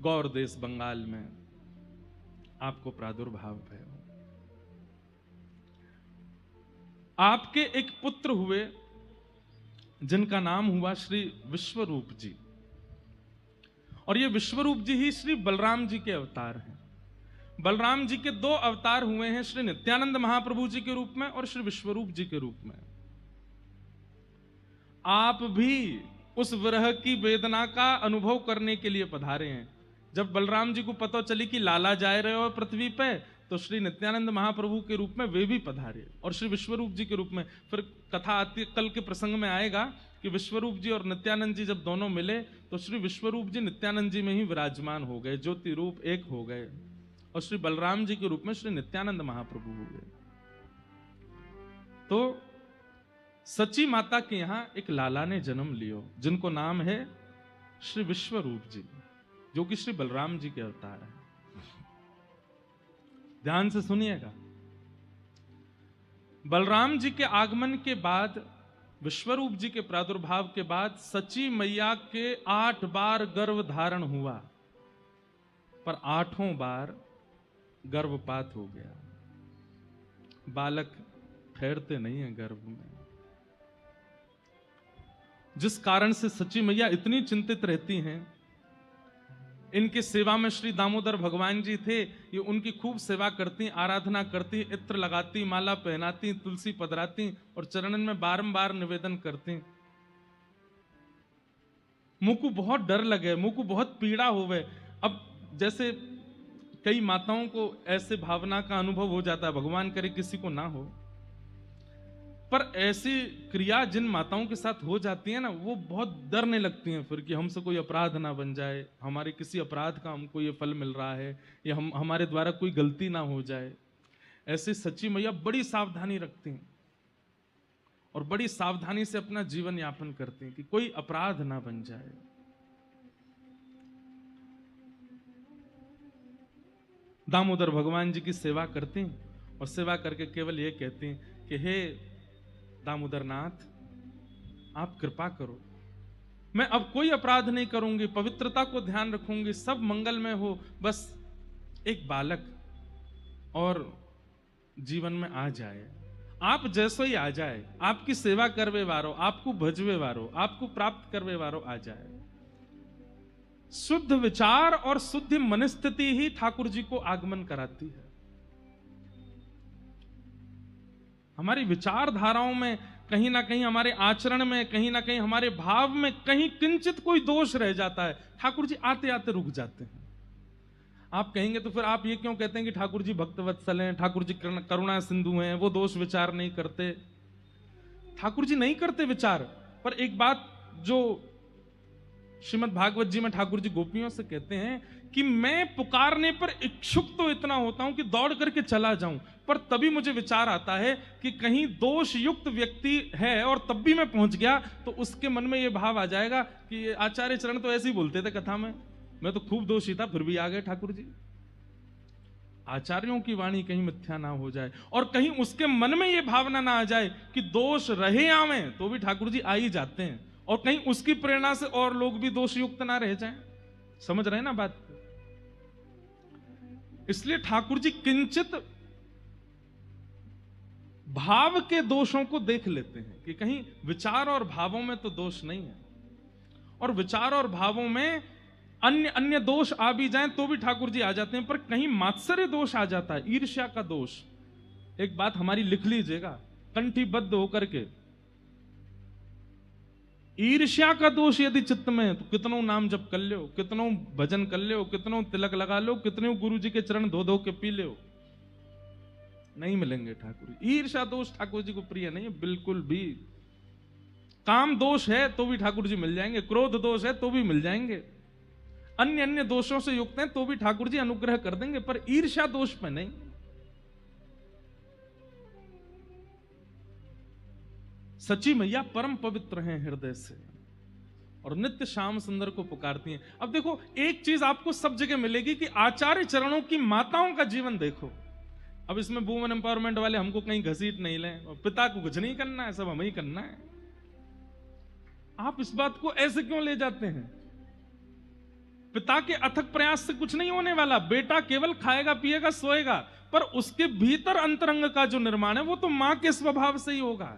[SPEAKER 1] गौर देश बंगाल में आपको प्रादुर्भाव है। आपके एक पुत्र हुए जिनका नाम हुआ श्री विश्वरूप जी, और ये विश्वरूप जी ही श्री बलराम जी के अवतार हैं। बलराम जी के 2 अवतार हुए हैं, श्री नित्यानंद महाप्रभु जी के रूप में और श्री विश्वरूप जी के रूप में। आप भी उस विरह की वेदना का अनुभव करने के लिए पधारे हैं। जब बलराम जी को पता चली कि लाला जा रहे हो पृथ्वी पे, तो श्री नित्यानंद महाप्रभु के रूप में वे भी पधारे और श्री विश्वरूप जी के रूप में। फिर कथा आती, कल के प्रसंग में आएगा कि विश्वरूप जी और नित्यानंद जी जब दोनों मिले तो श्री विश्वरूप जी नित्यानंद जी में ही विराजमान हो गए, ज्योति रूप एक हो गए, और श्री बलराम जी के रूप में श्री नित्यानंद महाप्रभु हो गए। तो सची माता के यहां एक लाला ने जन्म लियो जिनको नाम है श्री विश्वरूप जी, जो कि श्री बलराम जी के अवतार है। ध्यान से सुनिएगा, बलराम जी के आगमन के बाद, विश्वरूप जी के प्रादुर्भाव के बाद सची मैया के 8 बार गर्भ धारण हुआ। पर 8 बार गर्भपात हो गया। बालक ठहरते नहीं है गर्भ में। जिस कारण से सच्ची मैया इतनी चिंतित रहती हैं। इनके सेवा में श्री दामोदर भगवान जी थे, ये उनकी खूब सेवा करती, आराधना करती, इत्र लगाती, माला पहनाती, तुलसी पधराती और चरणन में बारंबार निवेदन करती। मुझ को बहुत डर लगे, मुझ को बहुत पीड़ा होवे। अब जैसे कई माताओं को ऐसे भावना का अनुभव हो जाता है, भगवान करे किसी को ना हो, पर ऐसी क्रिया जिन माताओं के साथ हो जाती है ना, वो बहुत डरने लगती हैं फिर कि हमसे कोई अपराध ना बन जाए, हमारे किसी अपराध का हमको ये फल मिल रहा है, या हमारे द्वारा कोई गलती ना हो जाए। ऐसे सच्ची मैया बड़ी सावधानी रखती हैं और बड़ी सावधानी से अपना जीवन यापन करती हैं कि कोई अपराध ना बन जाए। दामोदर भगवान जी की सेवा करती हैं और सेवा करके केवल ये कहती हैं कि हे दामोदर नाथ, आप कृपा करो, मैं अब कोई अपराध नहीं करूंगी, पवित्रता को ध्यान रखूंगी, सब मंगल में हो, बस एक बालक और जीवन में आ जाए, आप जैसो ही आ जाए, आपकी सेवा करवे वारो, आपको भजवे वारो, आपको प्राप्त करवे वारो आ जाए। शुद्ध विचार और शुद्ध मनस्थिति ही ठाकुर जी को आगमन कराती है। हमारी विचारधाराओं में कहीं ना कहीं, हमारे आचरण में कहीं ना कहीं, हमारे भाव में कहीं किंचित कोई दोष रह जाता है, ठाकुर जी आते आते रुक जाते हैं। आप कहेंगे तो फिर आप ये क्यों कहते हैं कि ठाकुर जी भक्तवत्सल हैं, ठाकुर जी करुणा सिंधु हैं, वो दोष विचार नहीं करते। ठाकुर जी नहीं करते विचार, पर एक बात जो श्रीमद् भागवत जी में ठाकुर जी गोपियों से कहते हैं कि मैं पुकारने पर इच्छुक तो इतना होता हूं कि दौड़ करके चला जाऊं, पर तभी मुझे विचार आता है कि कहीं दोष युक्त व्यक्ति है और तब भी मैं पहुंच गया तो उसके मन में यह भाव आ जाएगा कि आचार्य चरण तो ऐसे ही बोलते थे कथा में, मैं तो खूब दोषी था फिर भी आ गए ठाकुर जी। आचार्यों की वाणी कहीं मिथ्या ना हो जाए और कहीं उसके मन में यह भावना ना आ जाए कि दोष रहे आवे तो भी ठाकुर जी आ ही जाते हैं, और कहीं उसकी प्रेरणा से और लोग भी दोष युक्त ना रह जाएं। समझ रहे हैं ना बात? इसलिए ठाकुर जी किंचित भाव के दोषों को देख लेते हैं कि कहीं विचार और भावों में तो दोष नहीं है, और विचार और भावों में अन्य अन्य दोष आ भी जाएं तो भी ठाकुर जी आ जाते हैं, पर कहीं मात्सर्य दोष आ जाता है, ईर्ष्या का दोष। एक बात हमारी लिख लीजिएगा कंठीबद्ध होकर के, ईर्ष्या का दोष यदि चित्त में है तो कितनों नाम जप कर लो, कितनों भजन कर लो, कितनों तिलक लगा लो, कितने गुरु जी के चरण धो धो के पी लो, नहीं मिलेंगे ठाकुर जी। ईर्ष्या दोष ठाकुर जी को प्रिय नहीं है बिल्कुल भी। काम दोष है तो भी ठाकुर जी मिल जाएंगे, क्रोध दोष है तो भी मिल जाएंगे, अन्य अन्य दोषों से युक्त हैं तो भी ठाकुर जी अनुग्रह कर देंगे, पर ईर्ष्या दोष पे नहीं। सच्ची मैया परम पवित्र हैं हृदय से और नित्य श्याम सुंदर को पुकारती हैं। अब देखो एक चीज आपको सब जगह मिलेगी कि आचार्य चरणों की माताओं का जीवन देखो। अब इसमें वुमेन एम्पावरमेंट वाले हमको कहीं घसीट नहीं लें, पिता को कुछ नहीं करना है, सब हमें ही करना है। आप इस बात को ऐसे क्यों ले जाते हैं? पिता के अथक प्रयास से कुछ नहीं होने वाला, बेटा केवल खाएगा पिएगा सोएगा, पर उसके भीतर अंतरंग का जो निर्माण है वो तो मां के स्वभाव से ही होगा।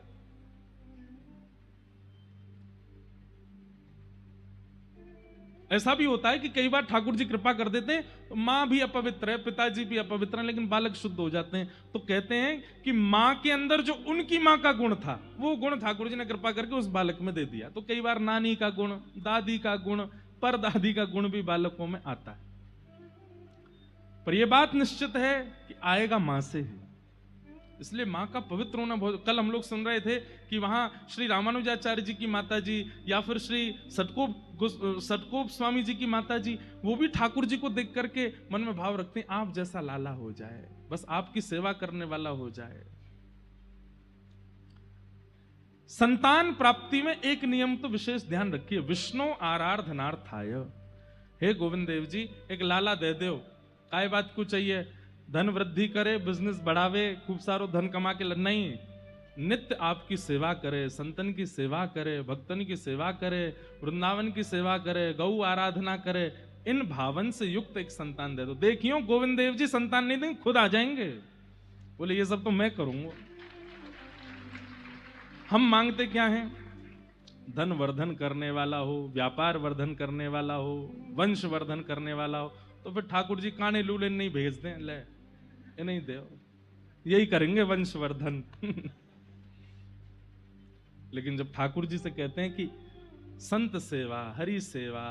[SPEAKER 1] ऐसा भी होता है कि कई बार ठाकुर जी कृपा कर देते हैं तो मां भी अपवित्र है, पिताजी भी अपवित्र है, लेकिन बालक शुद्ध हो जाते हैं। तो कहते हैं कि मां के अंदर जो उनकी मां का गुण था वो गुण ठाकुर जी ने कृपा करके उस बालक में दे दिया। तो कई बार नानी का गुण, दादी का गुण, परदादी का गुण भी बालकों में आता है, पर यह बात निश्चित है कि आएगा मां से ही। इसलिए मां का पवित्र होना बहुत। कल हम लोग सुन रहे थे कि वहां श्री रामानुजाचार्य जी की माता जी या फिर श्री सटकोप स्वामी जी की माता जी, वो भी ठाकुर जी को देख करके मन में भाव रखते हैं आप जैसा लाला हो जाए, बस आपकी सेवा करने वाला हो जाए। संतान प्राप्ति में एक नियम तो विशेष ध्यान रखिए, विष्णु आराधनार्थाय। हे गोविंद देव जी एक लाला दे दो, काय बात को चाहिए, धन वृद्धि करे, बिजनेस बढ़ावे, खूब सारो धन कमा के नहीं, नित्य आपकी सेवा करे, संतन की सेवा करे, भक्तन की सेवा करे, वृंदावन की सेवा करे, गौ आराधना करे, इन भावन से युक्त एक संतान दे दो। देखियो गोविंद देव जी संतान नहीं देंगे, खुद आ जाएंगे। बोले ये सब तो मैं करूंगा। हम मांगते क्या हैं? धन वर्धन करने वाला हो, व्यापार वर्धन करने वाला हो, वंश वर्धन करने वाला हो। तो फिर ठाकुर जी काने लूले नहीं भेज दें, ले ये नहीं दे, यही करेंगे वंश वर्धन। लेकिन जब ठाकुर जी से कहते हैं कि संत सेवा, हरि सेवा,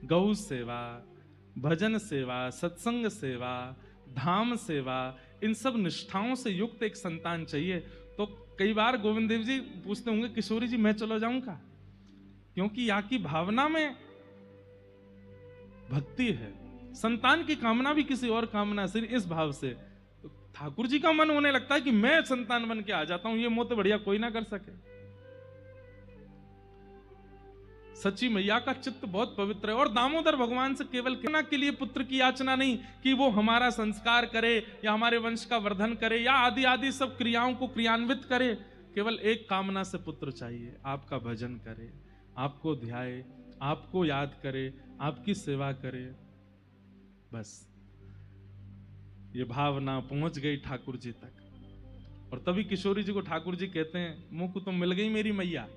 [SPEAKER 1] गौ सेवा, भजन सेवा, सत्संग सेवा, धाम सेवा, इन सब निष्ठाओं से युक्त एक संतान चाहिए, तो कई बार गोविंद देव जी पूछते होंगे किशोरी जी मैं चलो जाऊं का? क्योंकि यहाँ की भावना में भक्ति है। संतान की कामना भी किसी और कामना से, इस भाव से तो ठाकुर जी का मन होने लगता है कि मैं संतान बन के आ जाता हूं, ये मोह तो बढ़िया कोई ना कर सके। सच्ची मैया का चित्त बहुत पवित्र है। और दामोदर भगवान से केवल कहना के लिए पुत्र की याचना नहीं कि वो हमारा संस्कार करे या हमारे वंश का वर्धन करे या आदि आदि सब क्रियाओं को क्रियान्वित करे। केवल एक कामना से पुत्र चाहिए, आपका भजन करे, आपको ध्याए, आपको याद करे, आपकी सेवा करे। बस ये भावना पहुंच गई ठाकुर जी तक। और तभी किशोरी जी को ठाकुर जी कहते हैं मुंह को तो मिल गई मेरी मैया।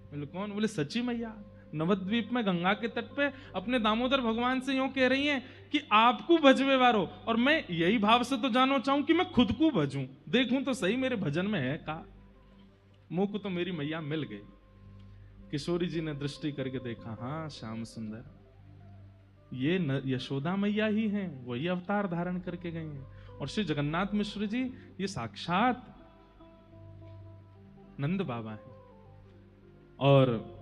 [SPEAKER 1] बोले कौन? बोले सच्ची मैया। नवद्वीप में गंगा के तट पे अपने दामोदर भगवान से यूं कह रही हैं कि आपको भजवे वारो, और मैं यही भाव से तो जानो चाहूं कि मैं खुद को भजूं, देखूं तो सही मेरे भजन में है का। मुंह को तो मेरी मैया मिल गई। किशोरी जी ने दृष्टि करके देखा, हाँ श्याम सुंदर, ये यशोदा मैया ही हैं, वही अवतार धारण करके गई हैं। और श्री जगन्नाथ मिश्र जी ये साक्षात नंद बाबा हैं। और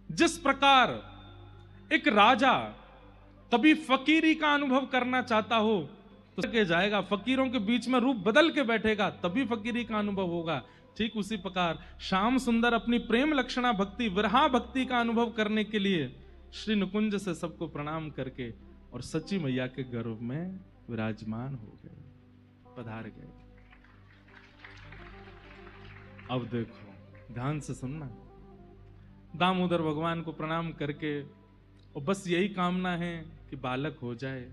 [SPEAKER 1] जिस प्रकार एक राजा कभी फकीरी का अनुभव करना चाहता हो तो के जाएगा, फकीरों के बीच में रूप बदल के बैठेगा, तभी फकीरी का अनुभव होगा। ठीक उसी प्रकार श्याम सुंदर अपनी प्रेम लक्षणा भक्ति, विरहा भक्ति का अनुभव करने के लिए श्री नुकुंज से सबको प्रणाम करके और सच्ची मैया के गर्भ में विराजमान हो गए, पधार गए। अब देखो ध्यान से सुनना, दामोदर भगवान को प्रणाम करके और बस यही कामना है कि बालक हो जाए,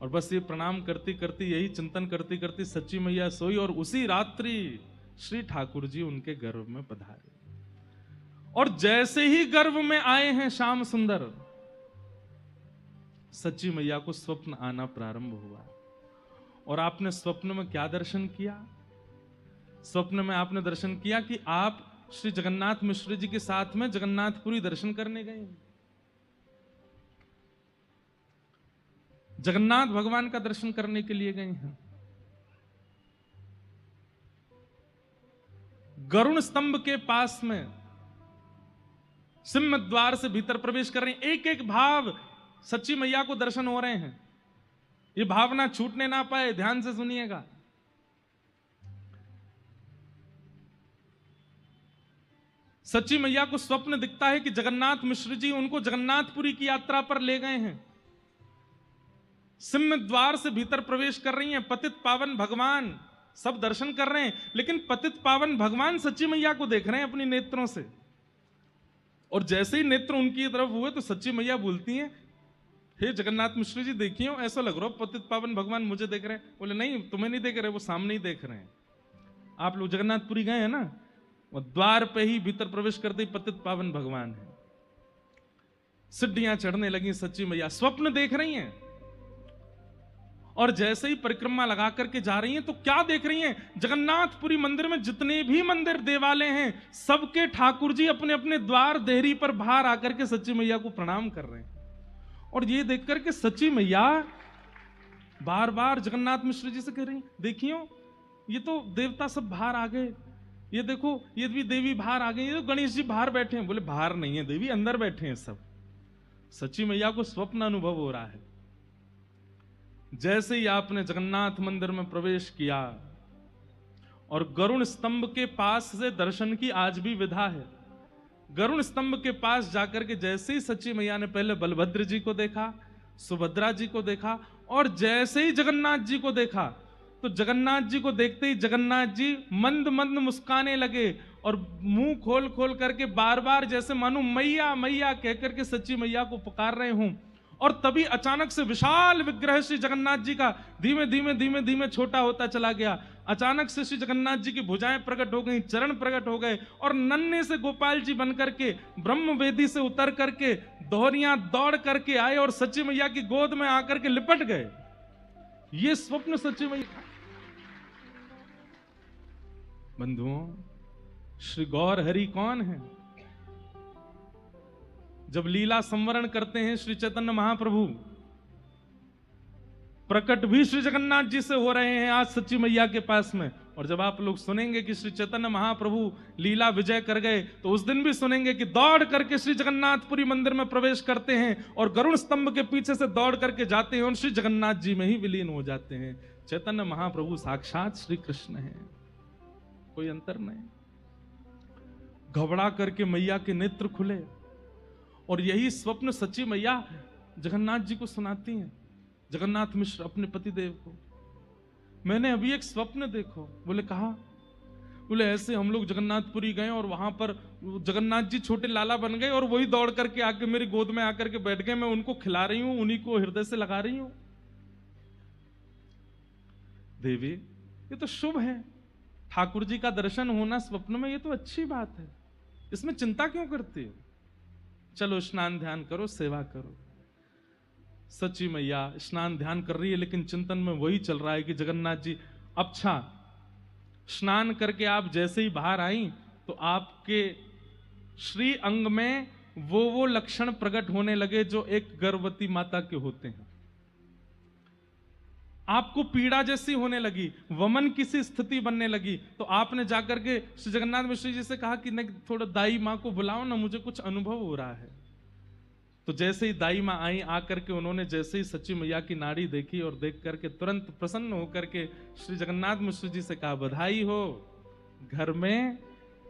[SPEAKER 1] और बस ये प्रणाम करती करती यही चिंतन करती करती सच्ची मैया सोई, और उसी रात्रि श्री ठाकुर जी उनके गर्भ में पधारे। और जैसे ही गर्भ में आए हैं श्याम सुंदर, सच्ची मैया को स्वप्न आना प्रारंभ हुआ। और आपने स्वप्न में क्या दर्शन किया? स्वप्न में आपने दर्शन किया कि आप श्री जगन्नाथ मिश्र जी के साथ में जगन्नाथपुरी दर्शन करने गए। जगन्नाथ भगवान का दर्शन करने के लिए गए हैं। गरुण स्तंभ के पास में सिंह द्वार से भीतर प्रवेश कर रहे हैं। एक एक भाव सच्ची मैया को दर्शन हो रहे हैं। ये भावना छूटने ना पाए, ध्यान से सुनिएगा। सच्ची मैया को स्वप्न दिखता है कि जगन्नाथ मिश्र जी उनको जगन्नाथपुरी की यात्रा पर ले गए हैं। सिंह द्वार से भीतर प्रवेश कर रही हैं। पतित पावन भगवान सब दर्शन कर रहे हैं, लेकिन पतित पावन भगवान सच्ची मैया को देख रहे हैं अपनी नेत्रों से। और जैसे ही नेत्र उनकी तरफ हुए तो सच्ची मैया बोलती हैं, हे जगन्नाथ मिश्र जी देखिए, ऐसा लग रहा हो पतित पावन भगवान मुझे देख रहे हैं। बोले नहीं, तुम्हें नहीं देख रहे, वो सामने ही देख रहे हैं। आप लोग जगन्नाथपुरी गए हैं ना, वो द्वार पे ही भीतर प्रवेश करते ही पतित पावन भगवान है। सीढ़ियां चढ़ने लगी सच्ची मैया, स्वप्न देख रही हैं। और जैसे ही परिक्रमा लगा करके जा रही हैं तो क्या देख रही हैं? जगन्नाथपुरी मंदिर में जितने भी मंदिर देवालय हैं, सबके ठाकुर जी अपने अपने द्वार देहरी पर बाहर आकर के सच्ची मैया को प्रणाम कर रहे हैं। और ये देख करके सच्ची मैया बार बार जगन्नाथ मिश्र जी से कह रही, देखियो ये तो देवता सब बाहर आ गए, ये देखो ये भी देवी बाहर आ गई, ये तो गणेश जी बाहर बैठे हैं। बोले बाहर नहीं है देवी, अंदर बैठे हैं सब। सच्ची मैया को स्वप्न अनुभव हो रहा है। जैसे ही आपने जगन्नाथ मंदिर में प्रवेश किया और गरुण स्तंभ के पास से दर्शन की आज भी विधा है। गरुण स्तंभ के पास जाकर के जैसे ही सच्ची मैया ने पहले बलभद्र जी को देखा, सुभद्रा जी को देखा, और जैसे ही जगन्नाथ जी को देखा तो जगन्नाथ जी को देखते ही जगन्नाथ जी मंद मंद मुस्काने लगे और मुंह खोल खोल करके बार बार जैसे मानो मैया मैया कह करके सच्ची मैया को पुकार रहे हों। और तभी अचानक से विशाल विग्रह श्री जगन्नाथ जी का धीमे धीमे धीमे धीमे छोटा होता चला गया। अचानक से श्री जगन्नाथ जी की भुजाएं प्रकट हो गई, चरण प्रकट हो गए और नन्हे से गोपाल जी बन करके ब्रह्म वेदी से उतर करके दोहरियां दौड़ करके आए और सच्ची मैया की गोद में आकर के लिपट गए। ये स्वप्न सच्ची मैया। बंधुओं, श्री गौर हरि कौन है? जब लीला संवरण करते हैं श्री चैतन्य महाप्रभु, प्रकट भी श्री जगन्नाथ जी से हो रहे हैं आज सच्ची मैया के पास में। और जब आप लोग सुनेंगे कि श्री चैतन्य महाप्रभु लीला विजय कर गए, तो उस दिन भी सुनेंगे कि दौड़ करके श्री जगन्नाथपुरी मंदिर में प्रवेश करते हैं और गरुड़ स्तंभ के पीछे से दौड़ करके जाते हैं और श्री जगन्नाथ जी में ही विलीन हो जाते हैं। चैतन्य महाप्रभु साक्षात श्री कृष्ण है, कोई अंतर नहीं। घबरा करके मैया के नेत्र खुले और यही स्वप्न सच्ची मैया जगन्नाथ जी को सुनाती हैं। जगन्नाथ मिश्र अपने पतिदेव को, मैंने अभी एक स्वप्न देखो। बोले कहा? बोले ऐसे हम लोग जगन्नाथपुरी गए और वहां पर जगन्नाथ जी छोटे लाला बन गए और वही दौड़ करके आके मेरी गोद में आकर के बैठ गए। मैं उनको खिला रही हूं, उन्हीं को हृदय से लगा रही हूं। देवी, ये तो शुभ है, ठाकुर जी का दर्शन होना स्वप्न में, ये तो अच्छी बात है, इसमें चिंता क्यों करती हो? चलो स्नान ध्यान करो, सेवा करो। सच्ची मैया स्नान ध्यान कर रही है, लेकिन चिंतन में वही चल रहा है कि जगन्नाथ जी, अच्छा स्नान करके आप जैसे ही बाहर आई तो आपके श्री अंग में वो लक्षण प्रकट होने लगे जो एक गर्भवती माता के होते हैं। आपको पीड़ा जैसी होने लगी, वमन की सी स्थिति बनने लगी। तो आपने जाकर के श्री जगन्नाथ मिश्र जी से कहा कि नहीं, थोड़ा दाई माँ को बुलाओ ना, मुझे कुछ अनुभव हो रहा है। तो जैसे ही दाई माँ आई, आकर के उन्होंने जैसे ही सच्ची मैया की नाड़ी देखी और देख करके तुरंत प्रसन्न होकर के श्री जगन्नाथ मिश्र जी से कहा, बधाई हो, घर में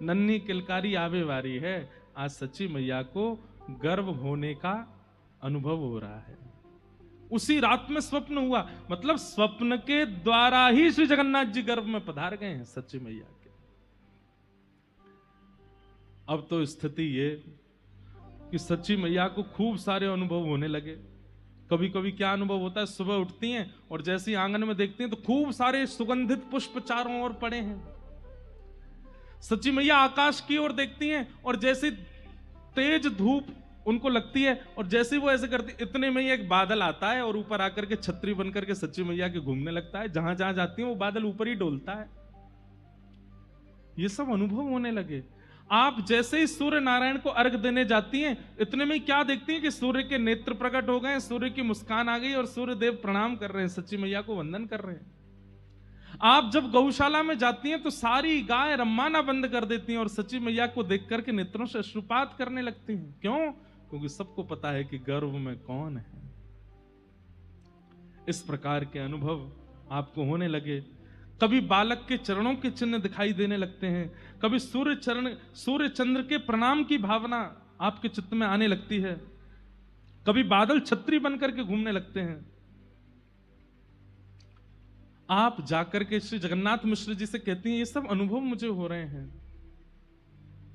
[SPEAKER 1] नन्ही किलकारी आवे वारी है, आज सच्ची मैया को गर्भ होने का अनुभव हो रहा है। उसी रात में स्वप्न हुआ, मतलब स्वप्न के द्वारा ही श्री जगन्नाथ जी गर्भ में पधार गए हैं सच्ची मैया के। अब तो स्थिति ये कि सच्ची मैया को खूब सारे अनुभव होने लगे। कभी कभी क्या अनुभव होता है, सुबह उठती हैं और जैसे ही आंगन में देखती हैं तो खूब सारे सुगंधित पुष्प चारों ओर पड़े हैं। सच्ची मैया आकाश की ओर देखती हैं और जैसे तेज धूप उनको लगती है और जैसे ही वो ऐसे करती, इतने में ही एक बादल आता है और ऊपर आकर के छतरी बनकर के सच्ची मैया के घूमने लगता है। जहां जहां जाती है वो बादल ऊपर ही डोलता है। ये सब अनुभव होने लगे। आप जैसे ही सूर्य नारायण को अर्घ देने जाती हैं, इतने में क्या देखती हैं कि सूर्य के नेत्र प्रकट हो गए, सूर्य की मुस्कान आ गई और सूर्य देव प्रणाम कर रहे हैं, सच्ची मैया को वंदन कर रहे हैं। आप जब गौशाला में जाती हैं तो सारी गाय रम्माना बंद कर देती हैं और सच्ची मैया को देख करके नेत्रों से अश्रुपात करने लगती हैं। क्यों? क्योंकि सबको पता है कि गर्भ में कौन है। इस प्रकार के अनुभव आपको होने लगे। कभी बालक के चरणों के चिन्ह दिखाई देने लगते हैं, कभी सूर्य चंद्र के प्रणाम की भावना आपके चित्त में आने लगती है, कभी बादल छतरी बनकर के घूमने लगते हैं। आप जाकर के श्री जगन्नाथ मिश्र जी से कहती हैं, ये सब अनुभव मुझे हो रहे हैं।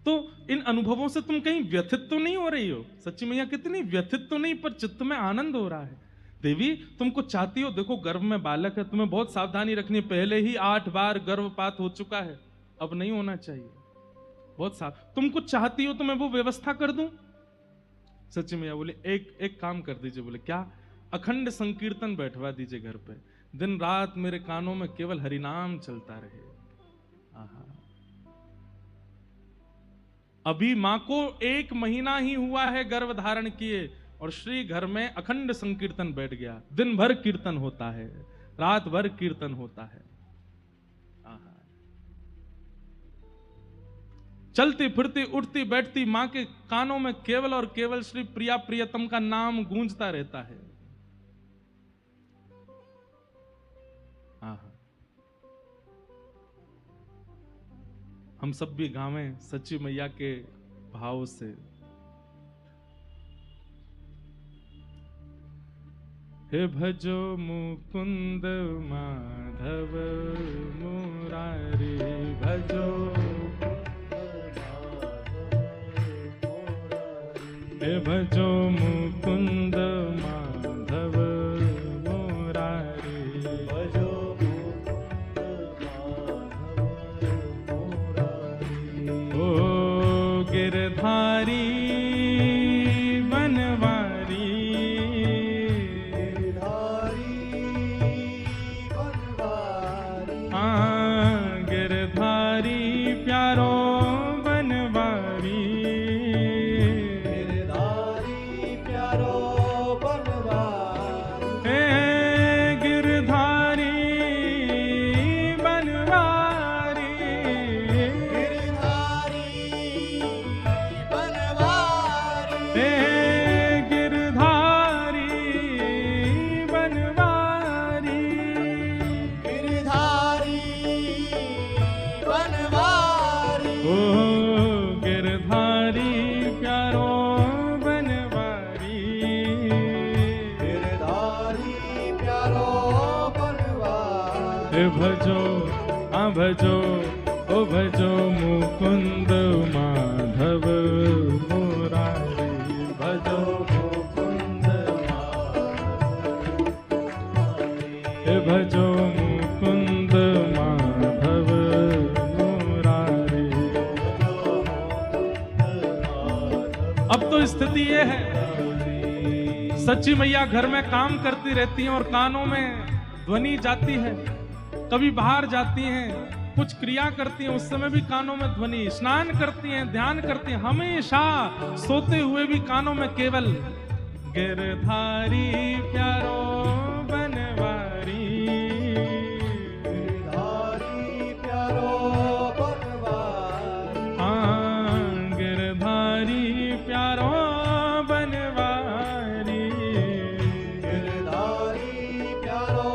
[SPEAKER 1] तो इन अनुभवों से तुम कहीं व्यथित तो नहीं हो रही हो? सच्ची मैया कितनी व्यथित तो नहीं, पर चित्त में आनंद हो रहा है। देवी, तुमको चाहती हो, देखो गर्भ में बालक है, तुम्हें बहुत सावधानी रखनी है। पहले ही 8 बार गर्भपात हो चुका है, अब नहीं होना चाहिए, बहुत साफ। तुम कुछ चाहती हो तो मैं वो व्यवस्था कर दूं? सच्ची मैया बोले, एक काम कर दीजिए। बोले क्या? अखंड संकीर्तन बैठवा दीजिए घर पे, दिन रात मेरे कानों में केवल हरिनाम चलता रहे। आहा, अभी मां को 1 महीना ही हुआ है गर्भ धारण किए और श्री घर में अखंड संकीर्तन बैठ गया। दिन भर कीर्तन होता है, रात भर कीर्तन होता है। चलती फिरती उठती बैठती मां के कानों में केवल और केवल श्री प्रिया प्रियतम का नाम गूंजता रहता है। हम सब भी गावें सच्ची मैया के भाव से। हे भजो मुकुंद माधव माधव मुरारी भजो भजो मुकुंद माधव मुरारी
[SPEAKER 2] भजो मुकुंद माधव मुरारी।
[SPEAKER 1] ओ गिरधारी बनवारी
[SPEAKER 2] गिरधारी बनवारी।
[SPEAKER 1] गिरधारी प्यारो बनवारी
[SPEAKER 2] गिरधारी प्यारो बनवारी।
[SPEAKER 1] हे गिरधारी बनवारी
[SPEAKER 2] गिरधारी बनवारी।
[SPEAKER 1] हे गिरधारी बनवारी
[SPEAKER 2] गिरधारी बनवारी।
[SPEAKER 1] ओ गिरधारी प्यारो बनवारी
[SPEAKER 2] गिरधारी प्यारो बनवारी।
[SPEAKER 1] भजो भजो ओ भजो मुकुंद माधव मुरारी भजो
[SPEAKER 2] मुकुंद माधव
[SPEAKER 1] भजो मुकुंद माधव मुरारी। अब तो स्थिति ये है, सच्ची मैया घर में काम करती रहती हैं और कानों में ध्वनि जाती है, कभी बाहर जाती हैं, कुछ क्रिया करती हैं, उस समय भी कानों में ध्वनि, स्नान करती हैं, ध्यान करती हैं, हमेशा सोते हुए भी कानों में केवल गिरधारी प्यारो बनवारी
[SPEAKER 2] गिरधारी प्यारो बनवारी।
[SPEAKER 1] गिरधारी प्यारो बनवारी
[SPEAKER 2] गिरधारी प्यारो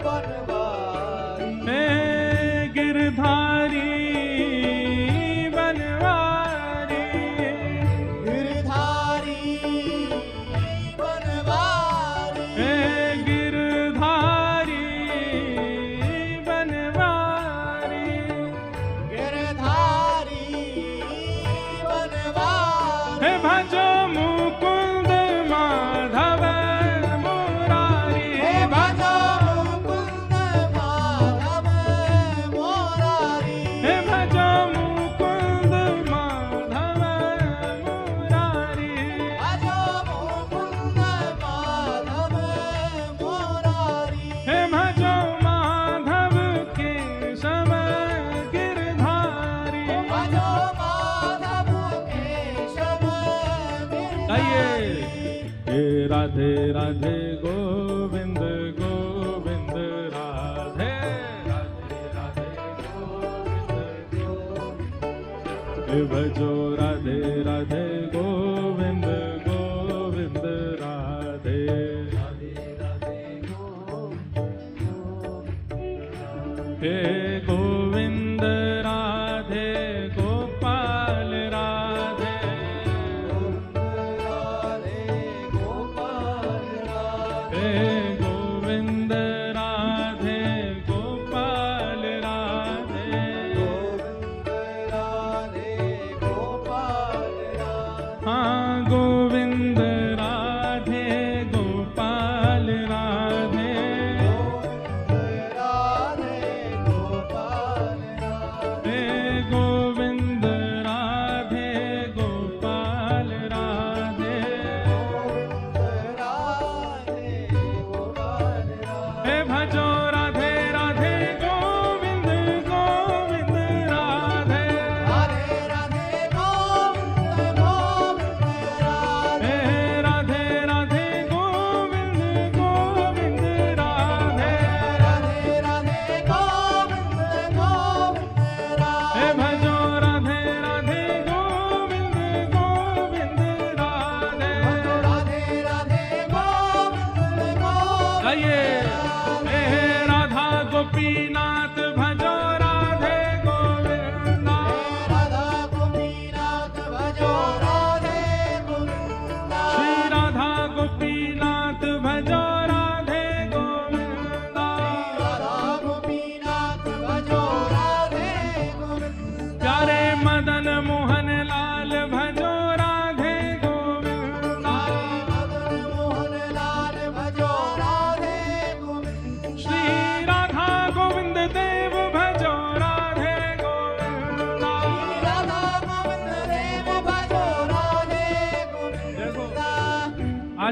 [SPEAKER 2] बनवारी।
[SPEAKER 1] हे गिरधारी बनवारी
[SPEAKER 2] गिरधारी बनवारी।
[SPEAKER 1] हे गिरधारी बनवारी
[SPEAKER 2] गिरधारी बनवारी।
[SPEAKER 1] हे भजो मुकुंद माधव मुरारी
[SPEAKER 2] हे भजो मुकुंद माधव मुरारी।
[SPEAKER 1] हे भजो मुकुंद माधव मुरारी
[SPEAKER 2] भजो मुकुंद माधव मुरारी।
[SPEAKER 1] हे भजो माधव केशव गिरधारी
[SPEAKER 2] भजो माधव केशव गिरधारी।
[SPEAKER 1] आइए हे राधे राधे गोविंद गोविंद राधे राधे राधे गोविंद हे भजो राधे राधे गोविंद गोविंद राधे हे गोविंद राधे गोपाल राधे
[SPEAKER 2] राधे गोपाल राधे।
[SPEAKER 1] हे गोविंद राधे गोपाल राधे
[SPEAKER 2] गोविंद राधे गोपाल राधे।
[SPEAKER 1] हाँ गोविंद राधे गोपाल राधे
[SPEAKER 2] गोविंद राधे गोपाल राधे।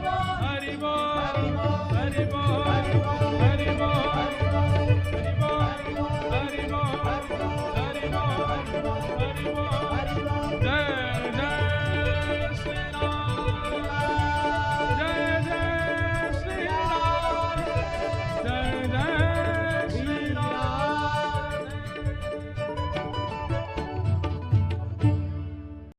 [SPEAKER 1] हरि बोल हरि बोल हरि बोल